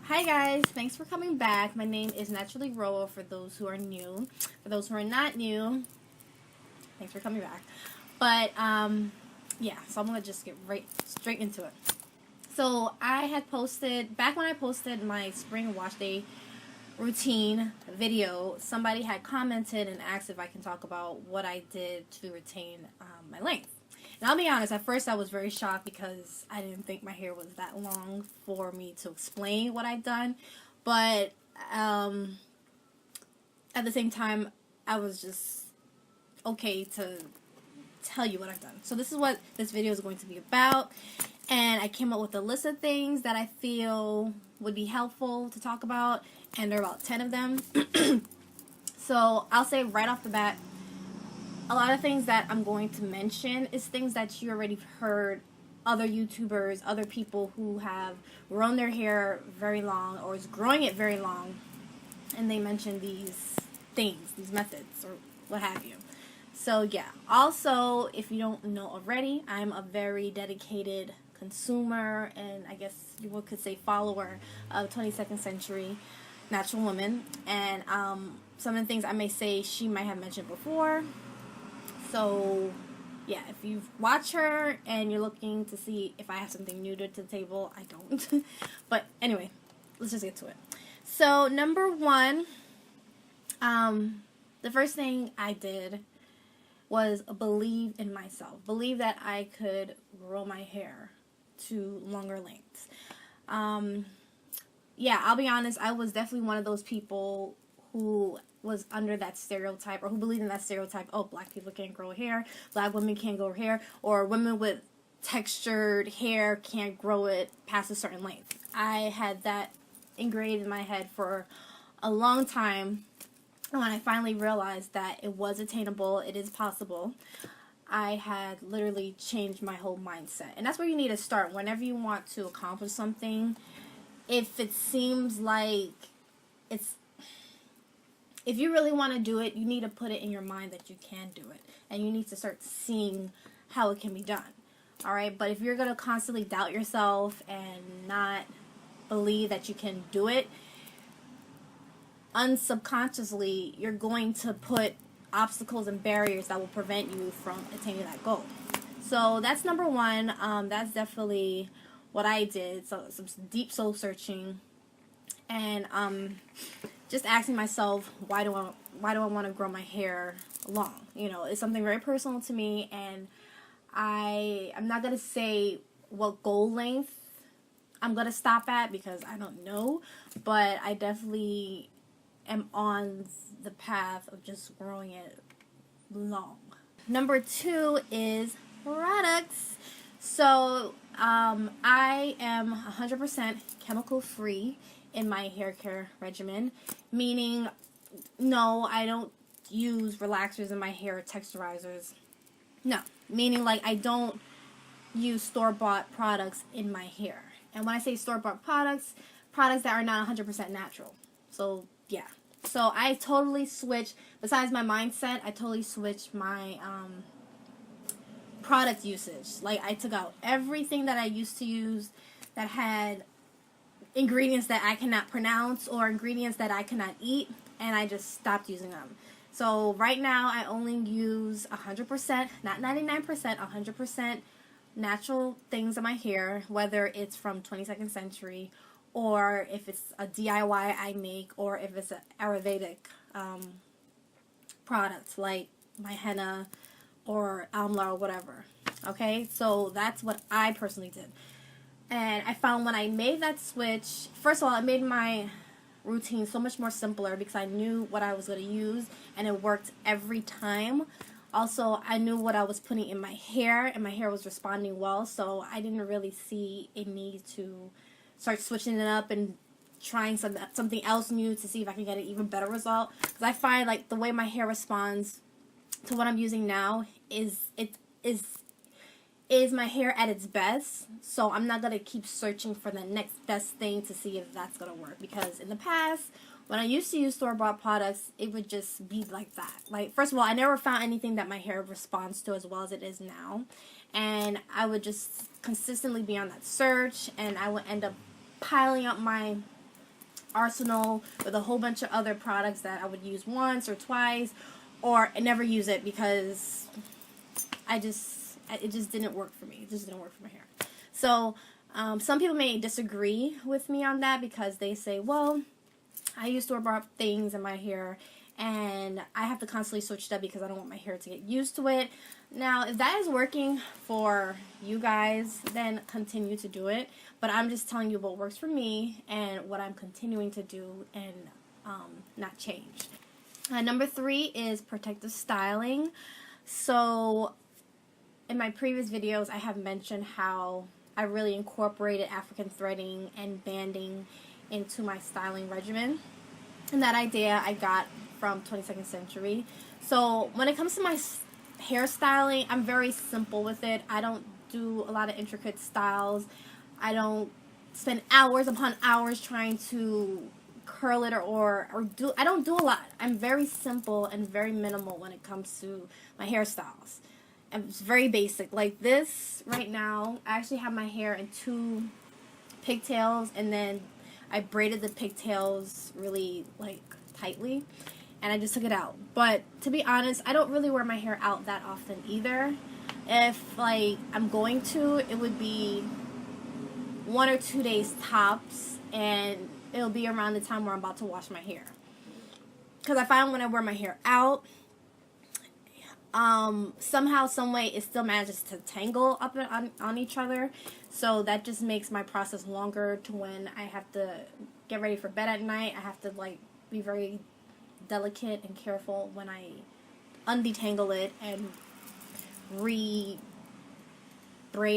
Hi guys, thanks for coming back. My name is NaturallyRoro for those who are new. For those who are not new, thanks for coming back. But yeah, so I'm gonna just get right straight into it. So I had posted, back when I posted my spring wash day routine video, somebody had commented and asked if I can talk about what I did to retain my length. And I'll be honest, at first I was very shocked because I didn't think my hair was that long for me to explain what I'd done. But at the same time, I was just okay to tell you what I've done. So this is what this video is going to be about. And I came up with a list of things that I feel would be helpful to talk about. And there are about 10 of them. So I'll say right off the bat, a lot of things that I'm going to mention is things that you already heard other YouTubers, other people who have grown their hair very long or is growing it very long, and they mention these things, these methods, or what have you. So yeah, also, if you don't know already, I'm a very dedicated consumer and I guess you could say follower of 22nd century natural women, and some of the things I may say she might have mentioned before. So, yeah, if you've watched her and you're looking to see if I have something new to the table, I don't. But anyway, let's just get to it. So, number one, the first thing I did was believe in myself. Believe that I could grow my hair to longer lengths. Yeah, I'll be honest, I was definitely one of those people who was under that stereotype, or who believed in that stereotype, oh, black people can't grow hair, black women can't grow hair, or women with textured hair can't grow it past a certain length. I had that ingrained in my head for a long time, and when I finally realized that it was attainable, it is possible, I had literally changed my whole mindset. And that's where you need to start. Whenever you want to accomplish something, if it seems like if you really want to do it, you need to put it in your mind that you can do it. And you need to start seeing how it can be done. Alright? But if you're going to constantly doubt yourself and not believe that you can do it, unsubconsciously, you're going to put obstacles and barriers that will prevent you from attaining that goal. So that's number one. That's definitely what I did. So some deep soul searching. And just asking myself, why do I want to grow my hair long? You know, it's something very personal to me, and I'm not gonna say what goal length I'm gonna stop at because I don't know, but I definitely am on the path of just growing it long. Number two is products. So I am 100% chemical free in my hair care regimen, meaning no, I don't use relaxers in my hair, texturizers. No, meaning like I don't use store-bought products in my hair. And when I say store-bought products that are not 100% natural. So yeah, so I totally switched. Besides my mindset, I totally switched my product usage. Like I took out everything that I used to use that had ingredients that I cannot pronounce or ingredients that I cannot eat, and I just stopped using them. So right now I only use 100%, not 99%, 100% natural things in my hair, whether it's from 22nd century or if it's a DIY I make or if it's an Ayurvedic product like my henna or amla or whatever. Okay, so that's what I personally did. And I found when I made that switch, first of all, it made my routine so much more simpler because I knew what I was going to use and it worked every time. Also, I knew what I was putting in my hair and my hair was responding well, so I didn't really see a need to start switching it up and trying something else new to see if I can get an even better result. Because I find like the way my hair responds to what I'm using now is my hair at its best, so I'm not going to keep searching for the next best thing to see if that's going to work, because in the past, when I used to use store-bought products, it would just be like that. Like, first of all, I never found anything that my hair responds to as well as it is now, and I would just consistently be on that search, and I would end up piling up my arsenal with a whole bunch of other products that I would use once or twice, or never use it because it just didn't work for me. It just didn't work for my hair. So some people may disagree with me on that because they say, well, I use store-bought things in my hair and I have to constantly switch it up because I don't want my hair to get used to it. Now, if that is working for you guys, then continue to do it. But I'm just telling you what works for me and what I'm continuing to do and not change. Number 3 is protective styling. So in my previous videos, I have mentioned how I really incorporated African threading and banding into my styling regimen. And that idea I got from 22nd Century. So when it comes to my hairstyling, I'm very simple with it. I don't do a lot of intricate styles. I don't spend hours upon hours trying to curl it I don't do a lot. I'm very simple and very minimal when it comes to my hairstyles. It's very basic. Like this right now, I actually have my hair in 2 pigtails, and then I braided the pigtails really like tightly, and I just took it out. But to be honest, I don't really wear my hair out that often either. If like I'm going to, it would be 1 or 2 days tops, and it'll be around the time where I'm about to wash my hair. Because I find when I wear my hair out, somehow, some way, it still manages to tangle up on each other. So that just makes my process longer to when I have to get ready for bed at night. I have to like be very delicate and careful when I undetangle it and re-braid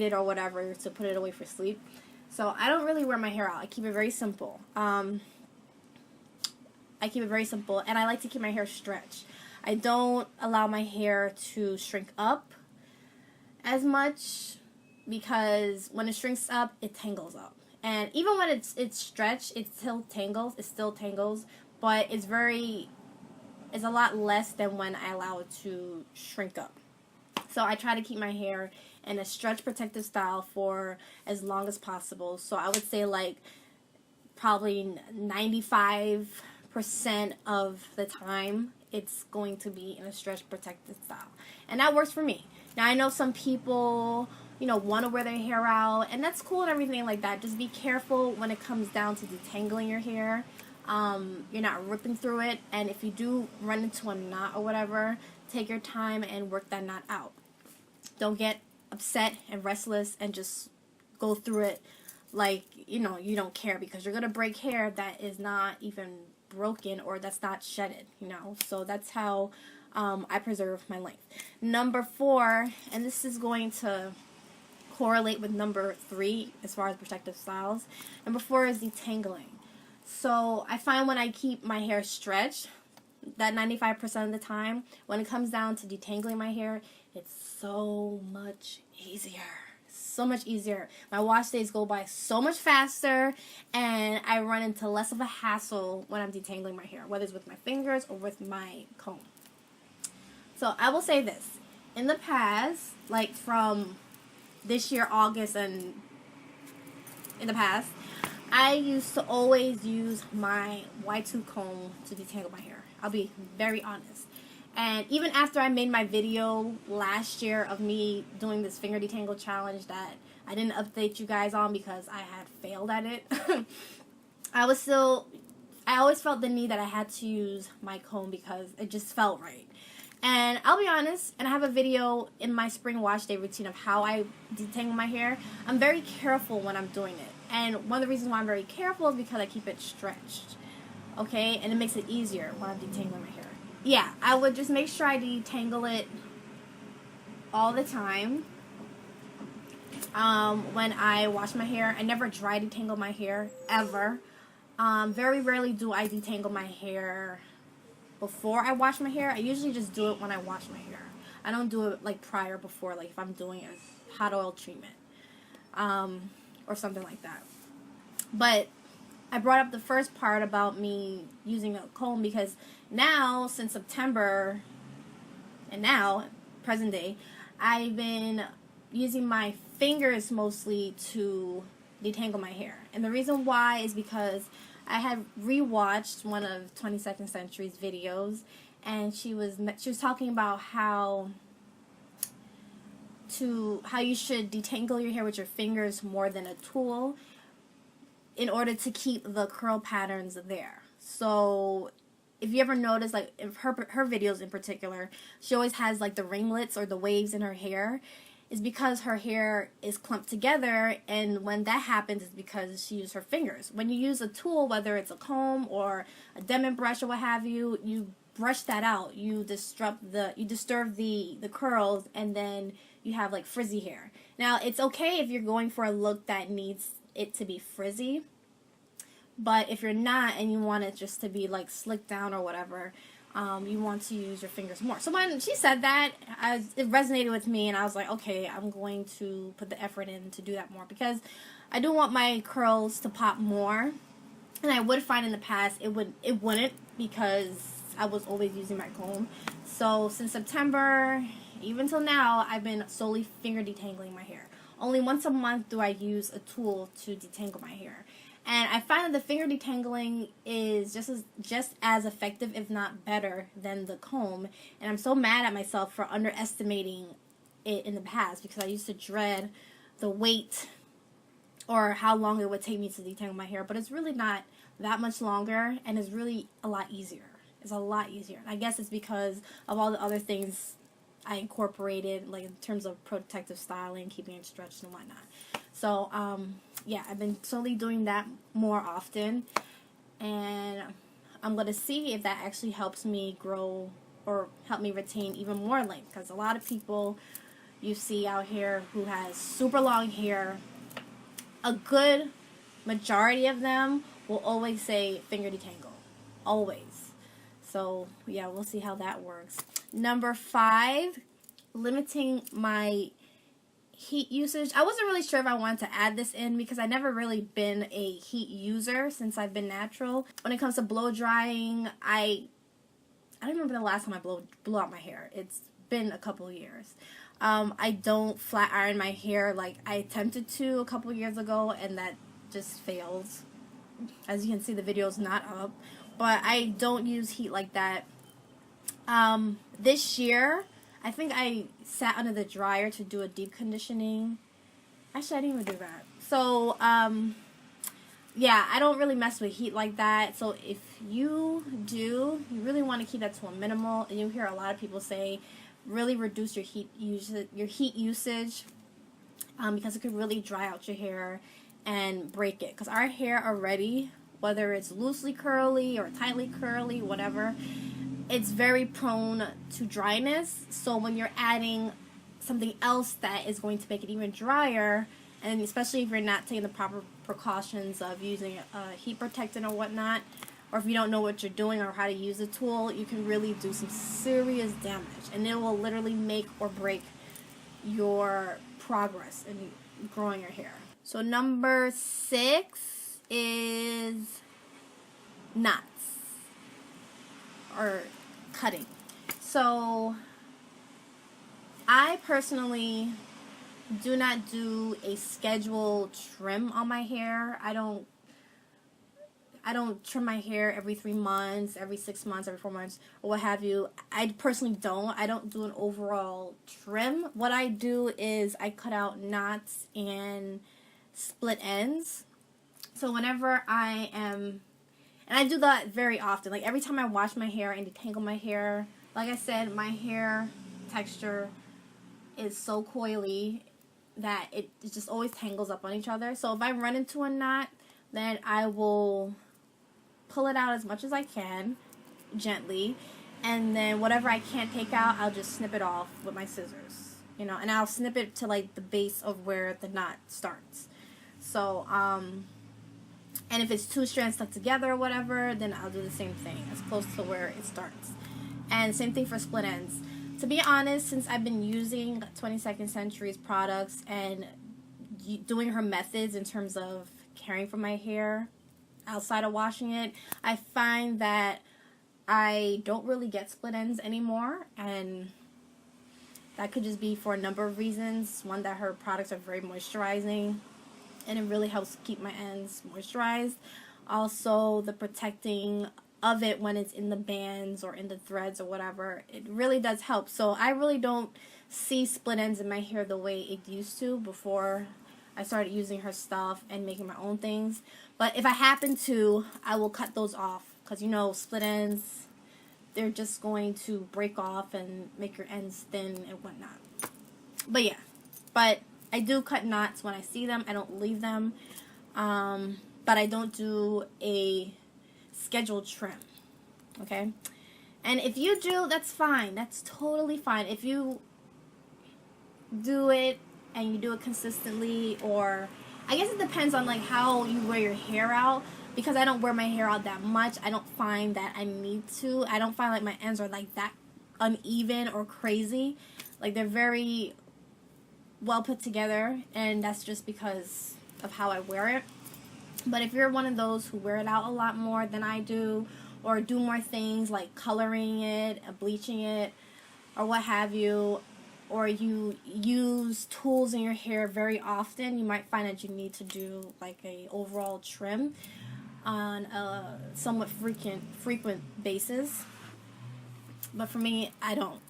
it or whatever to put it away for sleep. So I don't really wear my hair out. I keep it very simple. And I like to keep my hair stretched. I don't allow my hair to shrink up as much because when it shrinks up, it tangles up. And even when it's stretched, it still tangles. But it's a lot less than when I allow it to shrink up. So I try to keep my hair in a stretch protective style for as long as possible. So I would say like probably 95% of the time it's going to be in a stretch protective style. And that works for me. Now I know some people, want to wear their hair out, and that's cool and everything like that. Just be careful when it comes down to detangling your hair. You're not ripping through it, and if you do run into a knot or whatever, take your time and work that knot out. Don't get upset and restless and just go through it like, you don't care, because you're going to break hair that is not even broken or that's not shedded, So that's how I preserve my length. Number 4, and this is going to correlate with number 3 as far as protective styles. Number 4 is detangling. So I find when I keep my hair stretched, that 95% of the time, when it comes down to detangling my hair, it's so much easier. So much easier. My wash days go by so much faster, and I run into less of a hassle when I'm detangling my hair, whether it's with my fingers or with my comb. So I will say this. In the past, like from this year, August, and in the past, I used to always use my Y2 comb to detangle my hair. I'll be very honest. And even after I made my video last year of me doing this finger detangle challenge that I didn't update you guys on because I had failed at it, I always felt the need that I had to use my comb because it just felt right. And I'll be honest, and I have a video in my spring wash day routine of how I detangle my hair. I'm very careful when I'm doing it. And one of the reasons why I'm very careful is because I keep it stretched. Okay? And it makes it easier when I'm detangling my hair. Yeah, I would just make sure I detangle it all the time. When I wash my hair, I never dry detangle my hair, ever. Very rarely do I detangle my hair before I wash my hair. I usually just do it when I wash my hair. I don't do it like prior, before, like if I'm doing a hot oil treatment or something like that. But I brought up the first part about me using a comb because now, since September, and now, present day, I've been using my fingers mostly to detangle my hair. And the reason why is because I had rewatched one of 22nd Century's videos, and she was talking about how you should detangle your hair with your fingers more than a tool in order to keep the curl patterns there. So if you ever notice, like her videos in particular, she always has like the ringlets or the waves in her hair. Is because her hair is clumped together, and when that happens, it's because she used her fingers. When you use a tool, whether it's a comb or a Denman brush or what have you, you brush that out. You disturb the curls, and then you have like frizzy hair. Now, it's okay if you're going for a look that needs it to be frizzy, but if you're not and you want it just to be like slicked down or whatever, you want to use your fingers more. So when she said that, it resonated with me, and I was like, okay, I'm going to put the effort in to do that more, because I do want my curls to pop more. And I would find in the past it wouldn't, because I was always using my comb. So since September, even till now, I've been solely finger detangling my hair. Only once a month do I use a tool to detangle my hair. And I find that the finger detangling is just as effective, if not better, than the comb. And I'm so mad at myself for underestimating it in the past, because I used to dread the wait or how long it would take me to detangle my hair. But it's really not that much longer, and it's really a lot easier. It's a lot easier. And I guess it's because of all the other things I incorporated, like in terms of protective styling, keeping it stretched and whatnot. So, yeah, I've been slowly doing that more often, and I'm going to see if that actually helps me grow or help me retain even more length, because a lot of people you see out here who has super long hair, a good majority of them will always say finger detangle. Always. So, yeah, we'll see how that works. Number 5, limiting my heat usage. I wasn't really sure if I wanted to add this in, because I never really been a heat user since I've been natural. When it comes to blow drying, I don't remember the last time I blew out my hair. It's been a couple of years. I don't flat iron my hair like I attempted to a couple of years ago, and that just failed. As you can see, the video's not up, but I don't use heat like that. This year, I think I sat under the dryer to do a deep conditioning. Actually, I didn't even do that. So, yeah, I don't really mess with heat like that. So if you do, you really want to keep that to a minimal. And you hear a lot of people say, really reduce your heat usage, because it could really dry out your hair and break it. Because our hair already, whether it's loosely curly or tightly curly, whatever, it's very prone to dryness. So when you're adding something else that is going to make it even drier, and especially if you're not taking the proper precautions of using a heat protectant or whatnot, or if you don't know what you're doing or how to use the tool, you can really do some serious damage, and it will literally make or break your progress in growing your hair. So number 6 is knots or cutting. So I personally do not do a scheduled trim on my hair. I don't trim my hair every 3 months, every 6 months, every 4 months, or what have you. I personally don't. I don't do an overall trim. What I do is I cut out knots and split ends. So whenever I am, and I do that very often, like every time I wash my hair and detangle my hair, like I said, my hair texture is so coily that it just always tangles up on each other. So if I run into a knot, then I will pull it out as much as I can, gently, and then whatever I can't take out, I'll just snip it off with my scissors, you know, and I'll snip it to like the base of where the knot starts. So, and if it's 2 strands stuck together or whatever, then I'll do the same thing, as close to where it starts. And same thing for split ends. To be honest, since I've been using 22nd Century's products and doing her methods in terms of caring for my hair outside of washing it, I find that I don't really get split ends anymore, and that could just be for a number of reasons. One, that her products are very moisturizing, and it really helps keep my ends moisturized. Also the protecting of it when it's in the bands or in the threads or whatever, it really does help. So I really don't see split ends in my hair the way it used to before I started using her stuff and making my own things. But if I happen to, I will cut those off, because you know split ends, they're just going to break off and make your ends thin and whatnot. But yeah, but I do cut knots when I see them. I don't leave them, but I don't do a scheduled trim. Okay, and if you do, that's fine. That's totally fine. If you do it and you do it consistently, or I guess it depends on like how you wear your hair out, because I don't wear my hair out that much. I don't find that I need to. I don't find like my ends are like that uneven or crazy. Like they're very well put together, and that's just because of how I wear it. But if you're one of those who wear it out a lot more than I do, or do more things like coloring it, bleaching it, or what have you, or you use tools in your hair very often, you might find that you need to do like a overall trim on a somewhat frequent basis. But for me, I don't.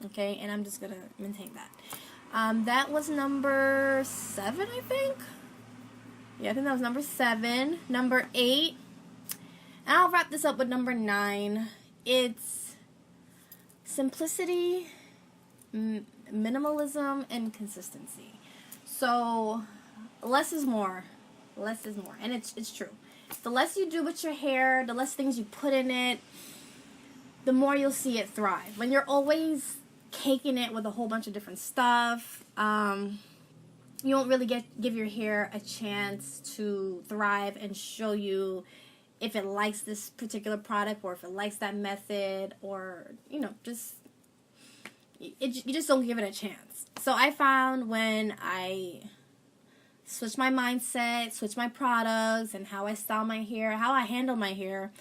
Okay, and I'm just gonna maintain that. That was number 7, I think. Yeah, I think that was number 7. Number 8, and I'll wrap this up with number 9. It's simplicity, minimalism, and consistency. So less is more. Less is more, and it's true. The less you do with your hair, the less things you put in it, the more you'll see it thrive. When you're always caking it with a whole bunch of different stuff, you won't really give your hair a chance to thrive and show you if it likes this particular product, or if it likes that method, or you just don't give it a chance. So I found when I switch my mindset, switch my products, and how I style my hair, how I handle my hair,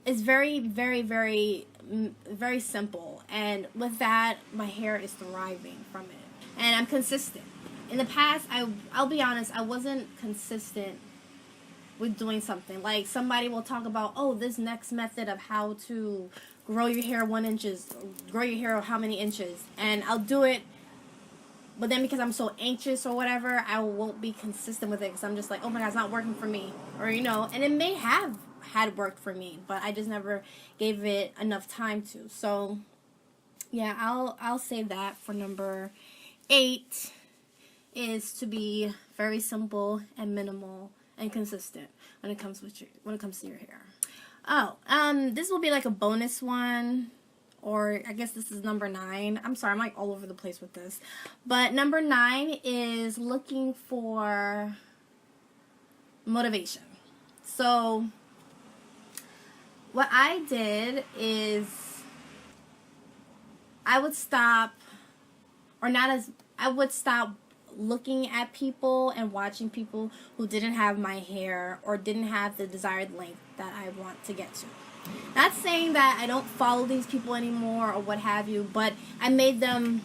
is very, very, very, very simple. And with that, my hair is thriving from it. And I'm consistent. In the past, I'll be honest, I wasn't consistent with doing something. Like somebody will talk about, oh, this next method of how to grow your hair 1 inch, grow your hair how many inches. And I'll do it, but then because I'm so anxious or whatever, I won't be consistent with it, because I'm just like, oh my God, it's not working for me. Or, you know, and it may have had worked for me, but I just never gave it enough time to. So yeah, I'll say that for number 8 is to be very simple and minimal and consistent when it comes to your hair. Oh, this will be like a bonus one, or I guess this is number 9. I'm sorry, I'm like all over the place with this. But number 9 is looking for motivation. So what I did is I would stop looking at people and watching people who didn't have my hair or didn't have the desired length that I want to get to. Not saying that I don't follow these people anymore or what have you, but I made them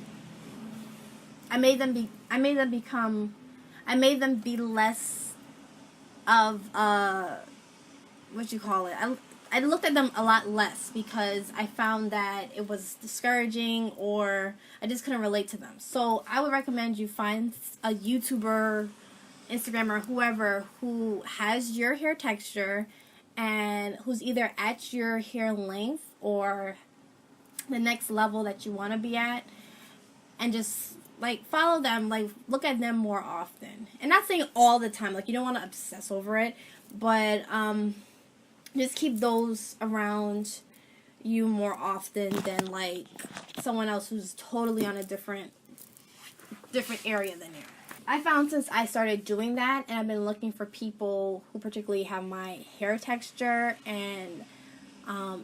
be less of what you call it. I looked at them a lot less, because I found that it was discouraging, or I just couldn't relate to them. So I would recommend you find a YouTuber, Instagrammer, whoever, who has your hair texture and who's either at your hair length or the next level that you want to be at, and just like follow them, like look at them more often. And not saying all the time, like you don't want to obsess over it, but just keep those around you more often than like someone else who's totally on a different area than you. I found since I started doing that, and I've been looking for people who particularly have my hair texture and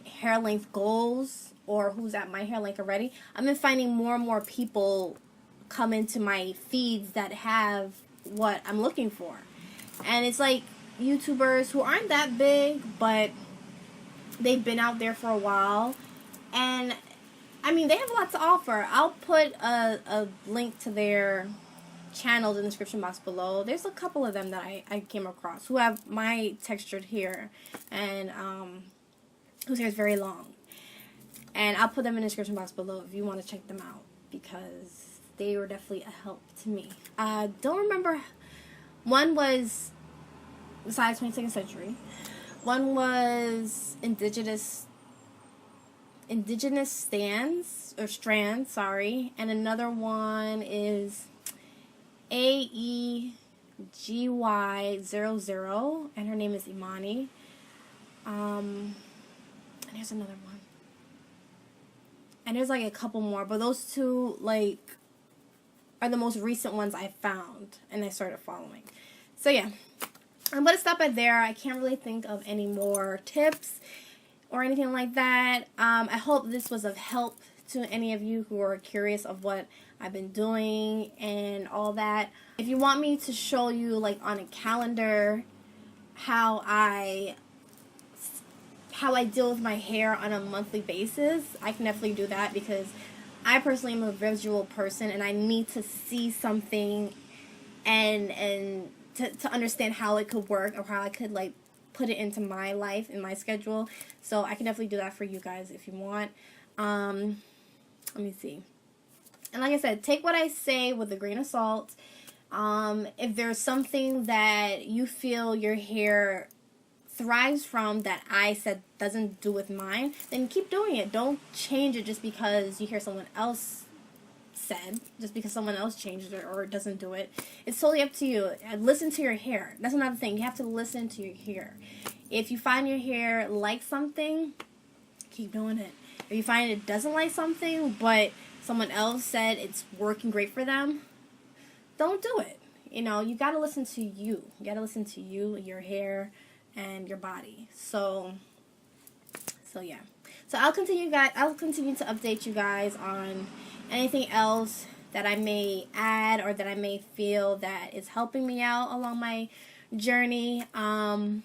hair length goals, or who's at my hair length already, I've been finding more and more people come into my feeds that have what I'm looking for. And it's like YouTubers who aren't that big, but they've been out there for a while, and I mean, they have a lot to offer. I'll put a link to their channels in the description box below. There's a couple of them that I came across who have my textured hair and whose hair is very long. And I'll put them in the description box below if you want to check them out, because they were definitely a help to me. Don't remember. One was besides 22nd Century. One was Indigenous Standz, sorry. And another one is AEGY00, and her name is Imani. And there's another one. And there's like a couple more, but those two like are the most recent ones I found and I started following. So yeah, I'm going to stop at there. I can't really think of any more tips or anything like that. I hope this was of help to any of you who are curious of what I've been doing and all that. If you want me to show you like on a calendar how I deal with my hair on a monthly basis, I can definitely do that, because I personally am a visual person and I need to see something and to understand how it could work or how I could like put it into my life and my schedule. So I can definitely do that for you guys if you want. Let me see. And like I said, take what I say with a grain of salt. If there's something that you feel your hair thrives from that I said doesn't do with mine, then keep doing it. Don't change it just because you hear someone else said, just because someone else changed it or doesn't do it. It's totally up to you. Listen to your hair. That's another thing. You have to listen to your hair. If you find your hair likes something, keep doing it. If you find it doesn't like something, but someone else said it's working great for them, don't do it. You know, you gotta listen to you. You gotta listen to you, your hair, and your body. So yeah. So I'll continue to update you guys on anything else that I may add or that I may feel that is helping me out along my journey. And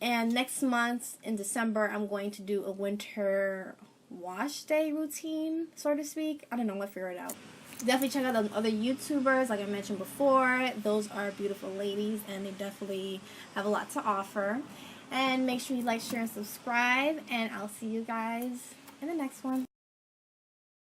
next month in December, I'm going to do a winter wash day routine, so to speak. I don't know, I'll figure it out. Definitely check out the other YouTubers, like I mentioned before. Those are beautiful ladies, and they definitely have a lot to offer. And make sure you like, share, and subscribe, and I'll see you guys in the next one.